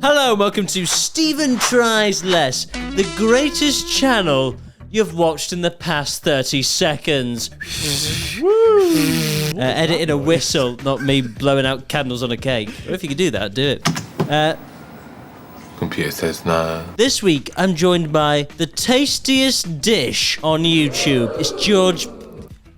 Hello, welcome to Stephen Tries Less, the greatest channel you've watched in the past 30 seconds. Edit in a whistle, not me blowing out candles on a cake. Or if you could do that, do it. Computer says no. This week, I'm joined by the tastiest dish on YouTube. It's George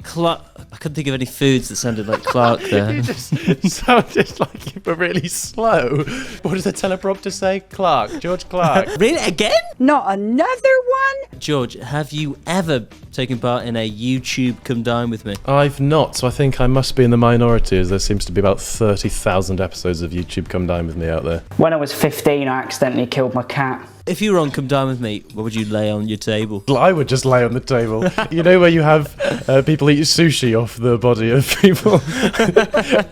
Clark. I couldn't think of any foods that sounded like Clark there. You just sounded like you were really slow. What does the teleprompter say? Clark. George Clark. Really? Again? Not another one? George, have you ever taken part in a YouTube Come Dine With Me? I've not, so I think I must be in the minority, as there seems to be about 30,000 episodes of YouTube Come Dine With Me out there. When I was 15, I accidentally killed my cat. If you were on Come Dine With Me, what would you lay on your table? I would just lay on the table. You know where you have people eat sushi off the body of people?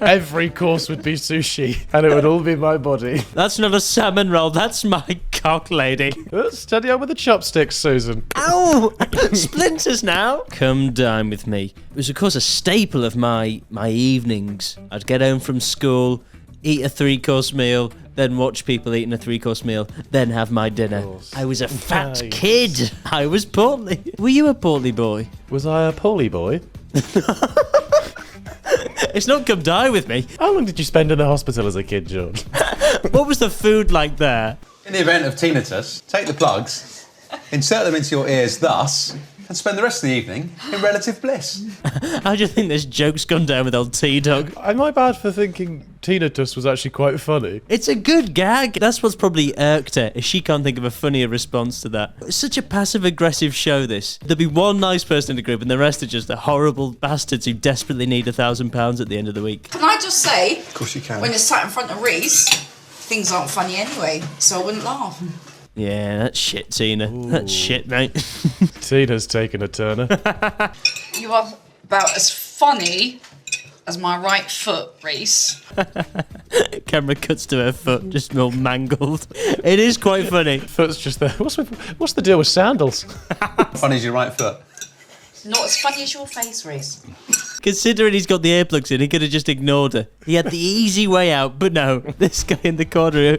Every course would be sushi, and it would all be my body. That's not a salmon roll, that's my cock lady. Steady on with the chopsticks, Susan. Ow! Splinters now! Come Dine With Me. It was, of course, a staple of my evenings. I'd get home from school, eat a 3-course meal, then watch people eating a 3-course meal, then have my dinner. I was a fat kid. I was portly. Were you a portly boy? Was I a poly boy? It's not Come Dine With Me. How long did you spend in the hospital as a kid, George? What was the food like there? In the event of tinnitus, take the plugs, insert them into your ears thus, and spend the rest of the evening in relative bliss. How do you think this joke's gone down with old T-Dog? Am I bad for thinking tinnitus was actually quite funny? It's a good gag. That's what's probably irked her, is she can't think of a funnier response to that. It's such a passive-aggressive show, this. There'll be one nice person in the group and the rest are just the horrible bastards who desperately need £1,000 at the end of the week. Can I just say, Of course you can. when you're sat in front of Reese, things aren't funny anyway, so I wouldn't laugh. Yeah, that's shit, Tina. Ooh. That's shit, mate. Tina's taken a turner. You are about as funny as my right foot, Reese. Camera cuts to her foot, just all mangled. It is quite funny. Foot's just there. What's the deal with sandals? Funny as your right foot. Not as funny as your face, Reese. Considering he's got the earplugs in, he could have just ignored her. He had the easy way out, but no. This guy in the corner,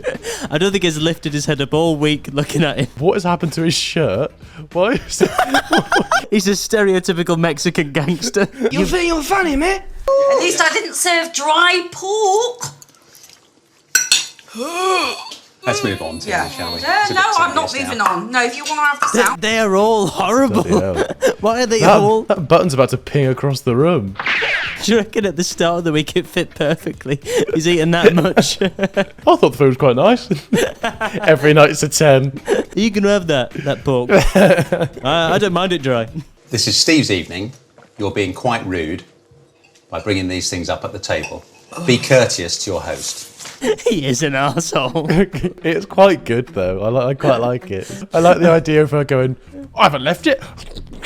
I don't think he's lifted his head up all week looking at him. What has happened to his shirt? Why is it? He's a stereotypical Mexican gangster. You think you're funny, mate? At least I didn't serve dry pork. Let's move on to it, shall we? No, I'm not moving on. No, if you want to have this out. They are all horrible. Why are they all... That button's about to ping across the room. Do you reckon at the start of the week it fit perfectly? He's eating that much. I thought the food was quite nice. Every night's a 10. You can have that pork. I don't mind it dry. This is Steve's evening. You're being quite rude by bringing these things up at the table. Be courteous to your host. He is an arsehole. It's quite good, though. I quite like it. I like the idea of her going, I haven't left it.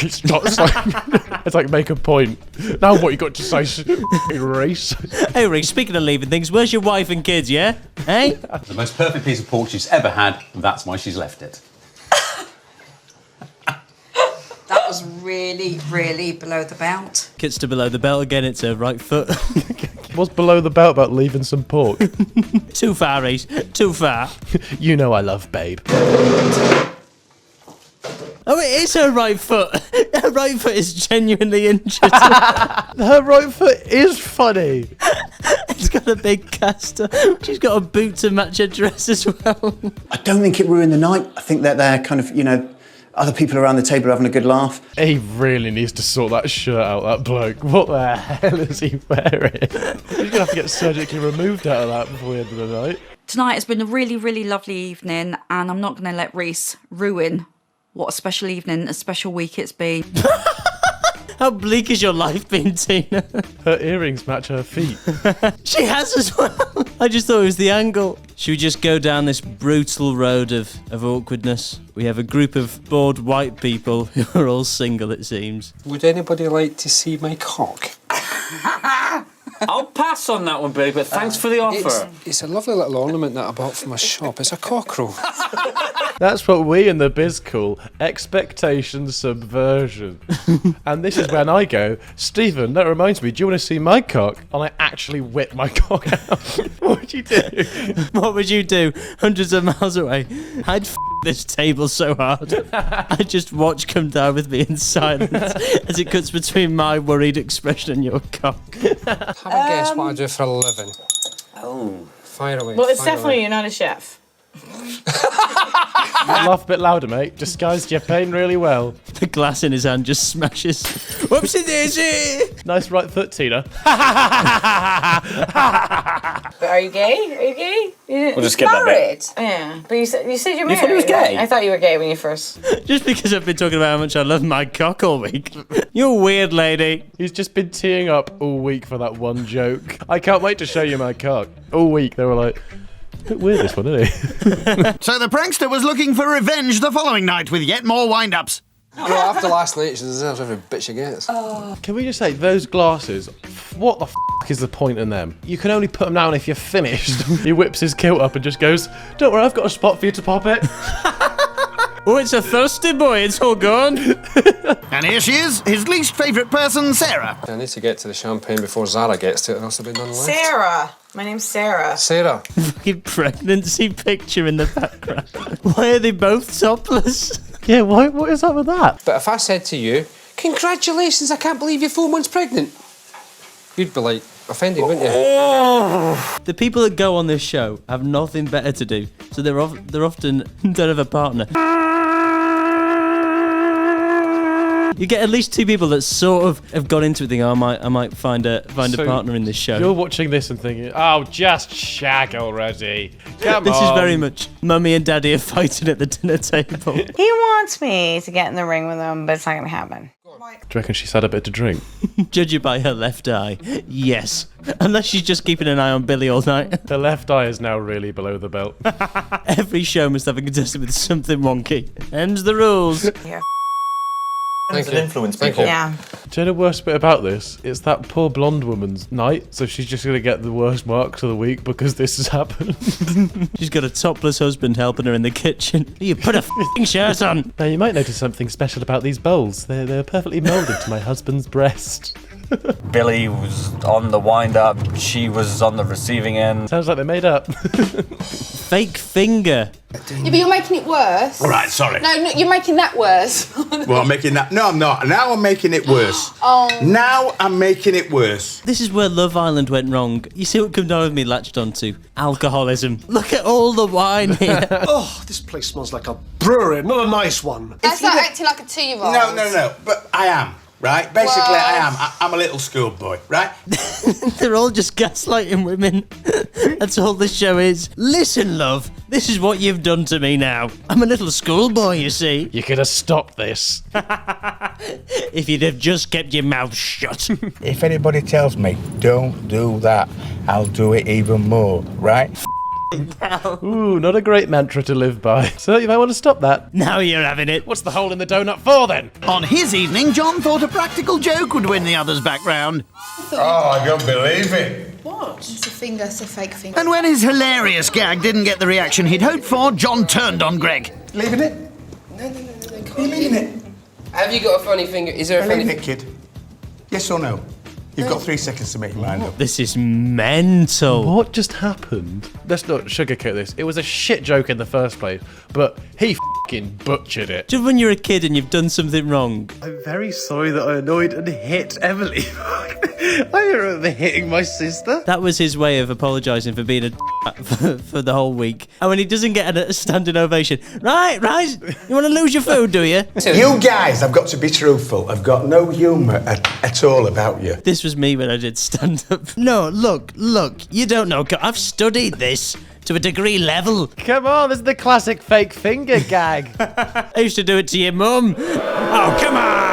It's like make a point. Now what you got to say, Reese? Hey, Reese, speaking of leaving things, where's your wife and kids, yeah? Hey? The most perfect piece of pork she's ever had, and that's why she's left it. That was really, really below the belt. Gets to below the belt again, it's her right foot. What's below the belt about leaving some pork? Too far, Reese. Too far. You know I love Babe. Oh, it is her right foot. Her right foot is genuinely injured. Her right foot is funny. It's got a big caster. She's got a boot to match her dress as well. I don't think it ruined the night. I think that they're kind of, other people around the table are having a good laugh. He really needs to sort that shirt out, that bloke. What the hell is he wearing? He's going to have to get surgically removed out of that before the end of the night. Tonight has been a really, really lovely evening, and I'm not going to let Reese ruin what a special evening, a special week it's been. How bleak has your life been, Tina? Her earrings match her feet. She has as well. I just thought it was the angle. Should we just go down this brutal road of awkwardness? We have a group of bored white people who are all single, it seems. Would anybody like to see my cock? I'll pass on that one, Billy, but thanks for the offer. It's a lovely little ornament that I bought from a shop. It's a cockerel. That's what we in the biz call expectation subversion. And this is when I go, Stephen, that reminds me, do you want to see my cock? And I actually whip my cock out. What would you do? What would you do? Hundreds of miles away. I'd this table so hard. I'd just watch Come Dine With Me in silence as it cuts between my worried expression and your cock. Have a guess what I do for a living. Oh. Fire away. Well, it's fire definitely away. you're not a chef. Laugh a bit louder, mate. Disguised your pain really well. The glass in his hand just smashes. Whoopsie daisy! Nice right foot, Tina. But are you gay? Are you gay? We'll just skip that bit. Married? Yeah. But you said you're married. You thought he was gay? I thought you were gay when you first... Just because I've been talking about how much I love my cock all week. You're weird, lady. He's just been teeing up all week for that one joke. I can't wait to show you my cock. All week they were like, bit weird this one, isn't it? So the prankster was looking for revenge the following night with yet more wind-ups. Well, after last night, she deserves every bitch she gets. Can we just say, those glasses, what the f*** is the point in them? You can only put them down if you're finished. He whips his kilt up and just goes, don't worry, I've got a spot for you to pop it. Oh, it's a thirsty boy, it's all gone. And here she is, his least favourite person, Sarah. I need to get to the champagne before Zara gets to it, or else there'll be none left. Sarah. My name's Sarah. Sarah. Fucking pregnancy picture in the background. Why are they both topless? Yeah, what is up with that? But if I said to you, congratulations, I can't believe you're 4 months pregnant, you'd be like, offended, wouldn't you? The people that go on this show have nothing better to do, so they're often don't have a partner. You get at least two people that sort of have got into it thinking, oh, I might find a partner in this show. You're watching this and thinking, oh, just shag already. Come This on. is very much Mummy and Daddy are fighting at the dinner table. He wants me to get in the ring with him, but it's not going to happen. Do you reckon she's had a bit to drink? Judging by her left eye, yes. Unless she's just keeping an eye on Billy all night. Her left eye is now really below the belt. Every show must have a contestant with something wonky. Them's the rules. Yeah. Thank you. Influence Thank people. you. Yeah. Do you know the worst bit about this? It's that poor blonde woman's night, so she's just going to get the worst marks of the week because this has happened. She's got a topless husband helping her in the kitchen. You put a f***ing shirt on. Now, you might notice something special about these bowls. They're perfectly moulded to my husband's breast. Billy was on the wind-up, she was on the receiving end. Sounds like they're made up. Fake finger. Yeah, but you're making it worse. All right, sorry. No, you're making that worse. Well, I'm making that... No, I'm not. Now I'm making it worse. Oh. Now I'm making it worse. This is where Love Island went wrong. You see what Come Dine With Me latched onto? Alcoholism. Look at all the wine here. Oh, this place smells like a brewery, not a nice one. That's like acting like a 2-year-old. No. But I am, right? Basically, I am. I'm a little schoolboy, right? They're all just gaslighting women. That's all this show is. Listen, love, this is what you've done to me now. I'm a little schoolboy, you see. You could have stopped this. If you'd have just kept your mouth shut. If anybody tells me, don't do that, I'll do it even more, right? Ooh, not a great mantra to live by. So you might want to stop that. Now you're having it. What's the hole in the donut for, then? On his evening, John thought a practical joke would win the others back round. Oh, I don't believe it. What? It's a finger, it's a fake finger. And when his hilarious gag didn't get the reaction he'd hoped for, John turned on Greg. Leaving it? No. Are you leaving it? Have you got a funny finger? Is there a funny Leaving it, kid. Yes or no? You've got 3 seconds to make your mind up. This is mental. What just happened? Let's not sugarcoat this. It was a shit joke in the first place, but he f***ing butchered it. Just when you're a kid and you've done something wrong. I'm very sorry that I annoyed and hit Emily. I don't remember hitting my sister. That was his way of apologising for being a for the whole week. And when he doesn't get a standing ovation, right, you want to lose your food, do you? You guys, I've got to be truthful. I've got no humour at all about you. This was me when I did stand-up. No, look, you don't know. I've studied this to a degree level. Come on, this is the classic fake finger gag. I used to do it to your mum. Oh, come on.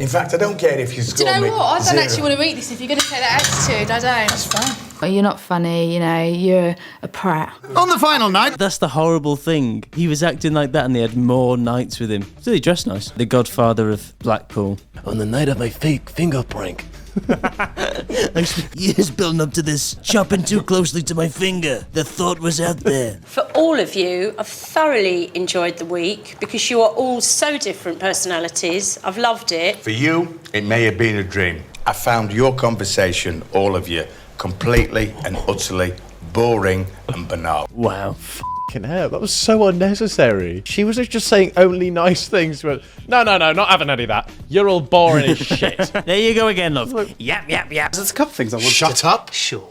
In fact, I don't care if you Do score you know me what? I don't 0. actually want to eat this if you're going to take that attitude. I don't. That's fine. You're not funny, you know, you're a prat. On the final night... That's the horrible thing. He was acting like that and they had more nights with him. Still, he dressed nice. The godfather of Blackpool. On the night of my fake finger prank, I spent years building up to this, chopping too closely to my finger. The thought was out there. For all of you, I've thoroughly enjoyed the week because you are all so different personalities. I've loved it. For you, it may have been a dream. I found your conversation, all of you, completely and utterly boring and banal. Wow. Fucking hell, that was so unnecessary. She was just saying only nice things. No, not having any of that. You're all boring as shit. There you go again, love. Yap. There's a couple things I want Shut up. Sure.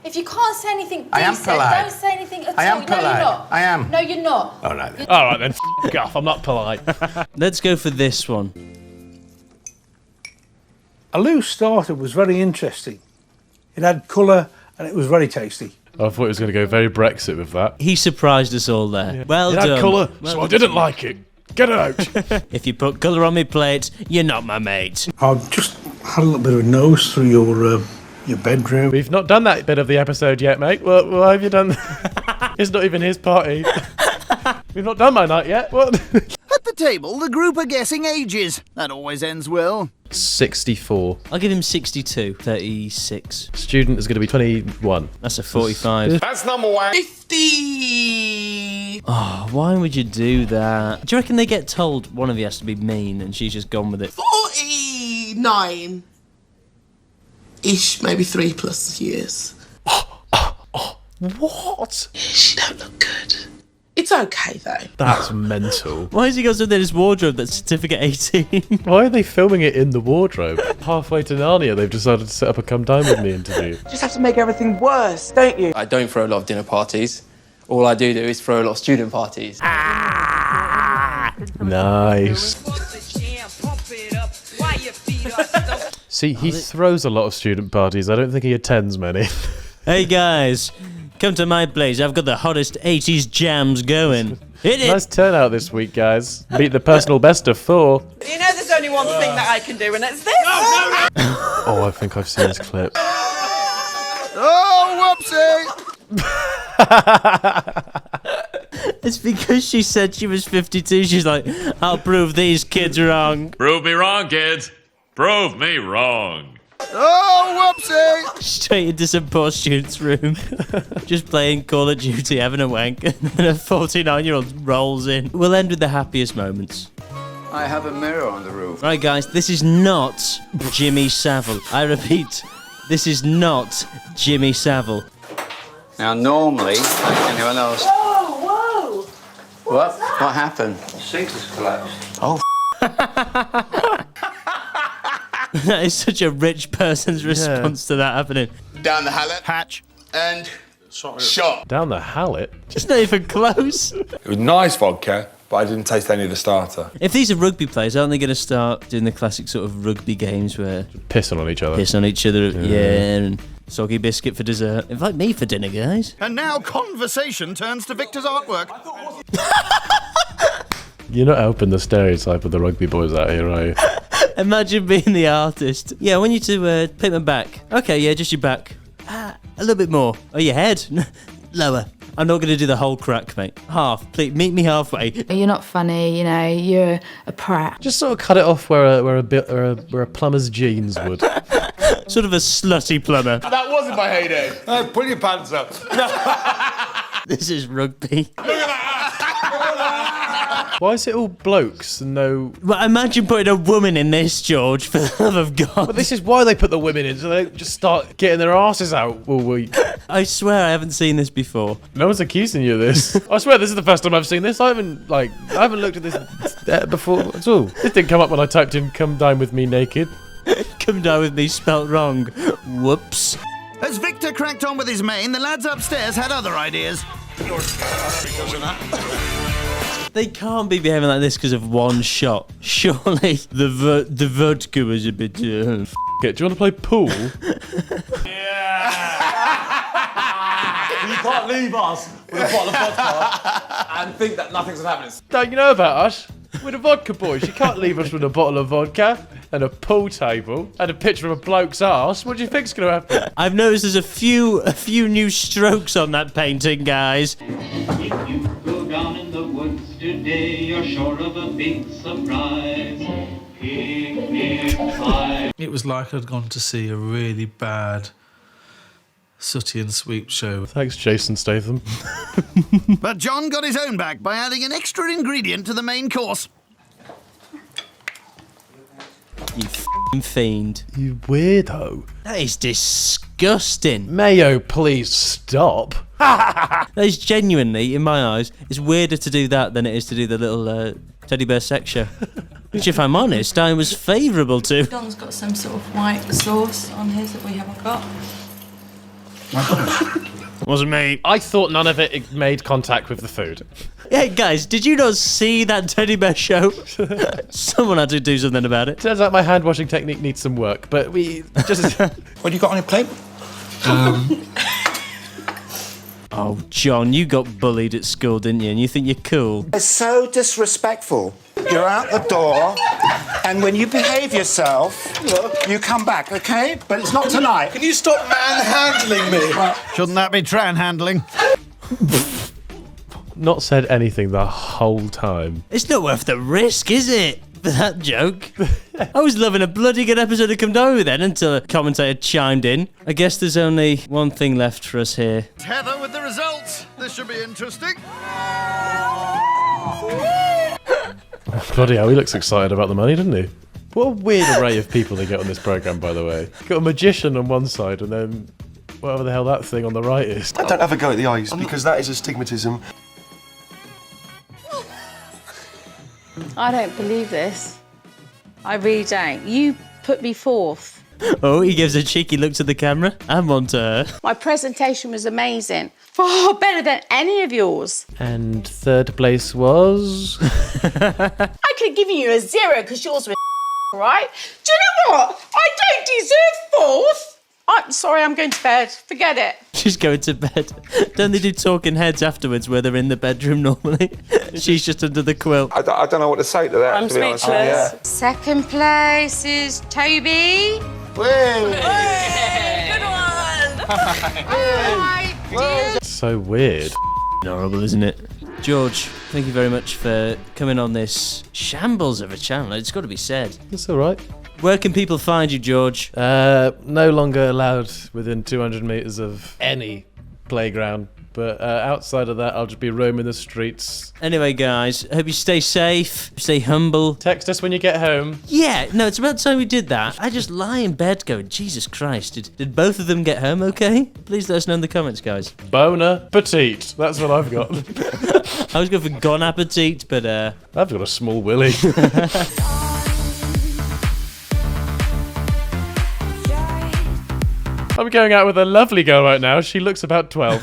If you can't say anything decent, I am polite. don't say anything at I all. am polite. No, you're not. I am. No, you're not. All right then. All right then, f off. I'm not polite. Let's go for this one. A loose starter was very interesting. It had colour and it was very tasty. I thought he was going to go very Brexit with that. He surprised us all there. Yeah. Well it done. had colour, so I didn't like it. Get it out. If you put colour on me plate, you're not my mate. I've just had a little bit of a nose through your bedroom. We've not done that bit of the episode yet, mate. Well, why have you done It's not even his party. We've not done my night yet. What? At the table, the group are guessing ages. That always ends well. 64. I'll give him 62. 36. Student is going to be 21. That's a 45. That's number one. 50. Oh, why would you do that? Do you reckon they get told one of you has to be mean and she's just gone with it? 49-ish, maybe 3+ years. What? She don't look good. It's okay though. That's mental. Why has he got something in his wardrobe that's certificate 18? Why are they filming it in the wardrobe? Halfway to Narnia, they've decided to set up a Come Dine With Me interview. Just have to make everything worse, don't you? I don't throw a lot of dinner parties. All I do is throw a lot of student parties. Nice. See, he throws a lot of student parties. I don't think he attends many. Hey guys, come to my place. I've got the hottest 80s jams going. Hit it! Nice turnout this week, guys. Beat the personal best of 4. You know there's only one thing that I can do, and it's this! Oh, I think I've seen this clip. Oh, whoopsie! It's because she said she was 52. She's like, I'll prove these kids wrong. Prove me wrong, kids. Prove me wrong. Oh, whoopsie! Straight into some poor student's room. Just playing Call of Duty, having a wank, and then a 49-year-old rolls in. We'll end with the happiest moments. I have a mirror on the roof. Right, guys, this is not Jimmy Savile. I repeat, this is not Jimmy Savile. Now, normally, anyone else? Whoa, whoa! What? What happened? The sink has collapsed. Oh, That is such a rich person's response to that happening. Down the hatch and shot. Down the Hallet? It's not even close. It was nice vodka, but I didn't taste any of the starter. If these are rugby players, aren't they going to start doing the classic sort of rugby games where pissing on each other? Piss on each other, yeah, and soggy biscuit for dessert. Invite me for dinner, guys. And now conversation turns to Victor's artwork. You're not helping the stereotype of the rugby boys out here, are you? Imagine being the artist. Yeah, I want you to paint my back. Okay, yeah, just your back. A little bit more. Oh, your head. Lower. I'm not going to do the whole crack, mate. Half. Please, meet me halfway. You're not funny, you know, you're a prat. Just sort of cut it off where a plumber's jeans would. Sort of a slutty plumber. That wasn't my heyday. Pull your pants up. This is rugby. Why is it all blokes and no... Well, imagine putting a woman in this, George, for the love of God. But this is why they put the women in, so they don't just start getting their asses out all week. I swear I haven't seen this before. No one's accusing you of this. I swear this is the first time I've seen this. I haven't looked at this before at all. This didn't come up when I typed in "Come Dine With Me" naked. Come Dine With Me spelt wrong. Whoops. As Victor cracked on with his main, the lads upstairs had other ideas. They can't be behaving like this because of one shot. Surely the vodka was a bit... Do you want to play pool? You can't leave us with a bottle of vodka and think that nothing's happening. Don't you know about us? We're the vodka boys. You can't leave us with a bottle of vodka and a pool table and a picture of a bloke's arse. What do you think's going to happen? I've noticed there's a few new strokes on that painting, guys. If you go down in the woods today, you're sure of a big surprise. It was like I'd gone to see a really bad Sooty and Sweep show. Thanks, Jason Statham. But John got his own back by adding an extra ingredient to the main course. You f***ing fiend. You weirdo. That is disgusting. Mayo, please stop. That is genuinely, in my eyes, it's weirder to do that than it is to do the little teddy bear sex show. Which, if I'm honest, I was favourable to. John's got some sort of white sauce on his that we haven't got. Wasn't me. I thought none of it made contact with the food. Yeah, guys, did you not see that teddy bear show? Someone had to do something about it. Turns out my hand washing technique needs some work, but we just. What do you got on your plate? Oh, John, you got bullied at school, didn't you? And you think you're cool? It's so disrespectful. You're out the door, and when you behave yourself, you come back, okay? But it's not tonight. Can you stop manhandling me? Shouldn't that be tran handling? Not said anything the whole time. It's not worth the risk, is it? For that joke. I was loving a bloody good episode of Come Dine With Me then until a commentator chimed in. I guess there's only one thing left for us here. Heather with the results. This should be interesting. Bloody hell, he looks excited about the money, doesn't he? What a weird array of people they get on this programme, by the way. Got a magician on one side and then whatever the hell that thing on the right is. I don't have a go at the eyes because that is a stigmatism. I don't believe this. I really don't. You put me fourth. Oh, he gives a cheeky look to the camera and one to her. My presentation was amazing. Far better than any of yours. And third place was... I could have given you a 0 because yours was right. Do you know what? I don't deserve fourth. I'm sorry, I'm going to bed. Forget it. She's going to bed. Don't they do talking heads afterwards where they're in the bedroom normally? She's just under the quilt. I don't know what to say to that. I'm to be honest. speechless. Yeah. Second place is Toby. Woo! Good one. So weird. Horrible, isn't it? George, thank you very much for coming on this shambles of a channel. It's got to be said. It's all right. Where can people find you, George? No longer allowed within 200 metres of any playground. But outside of that, I'll just be roaming the streets. Anyway, guys, I hope you stay safe, stay humble. Text us when you get home. Yeah, no, it's about time we did that. I just lie in bed going, Jesus Christ, did both of them get home okay? Please let us know in the comments, guys. Boner petite. That's what I've got. I was going for Gon Appetit, but I've got a small willy. I'm going out with a lovely girl right now. She looks about 12.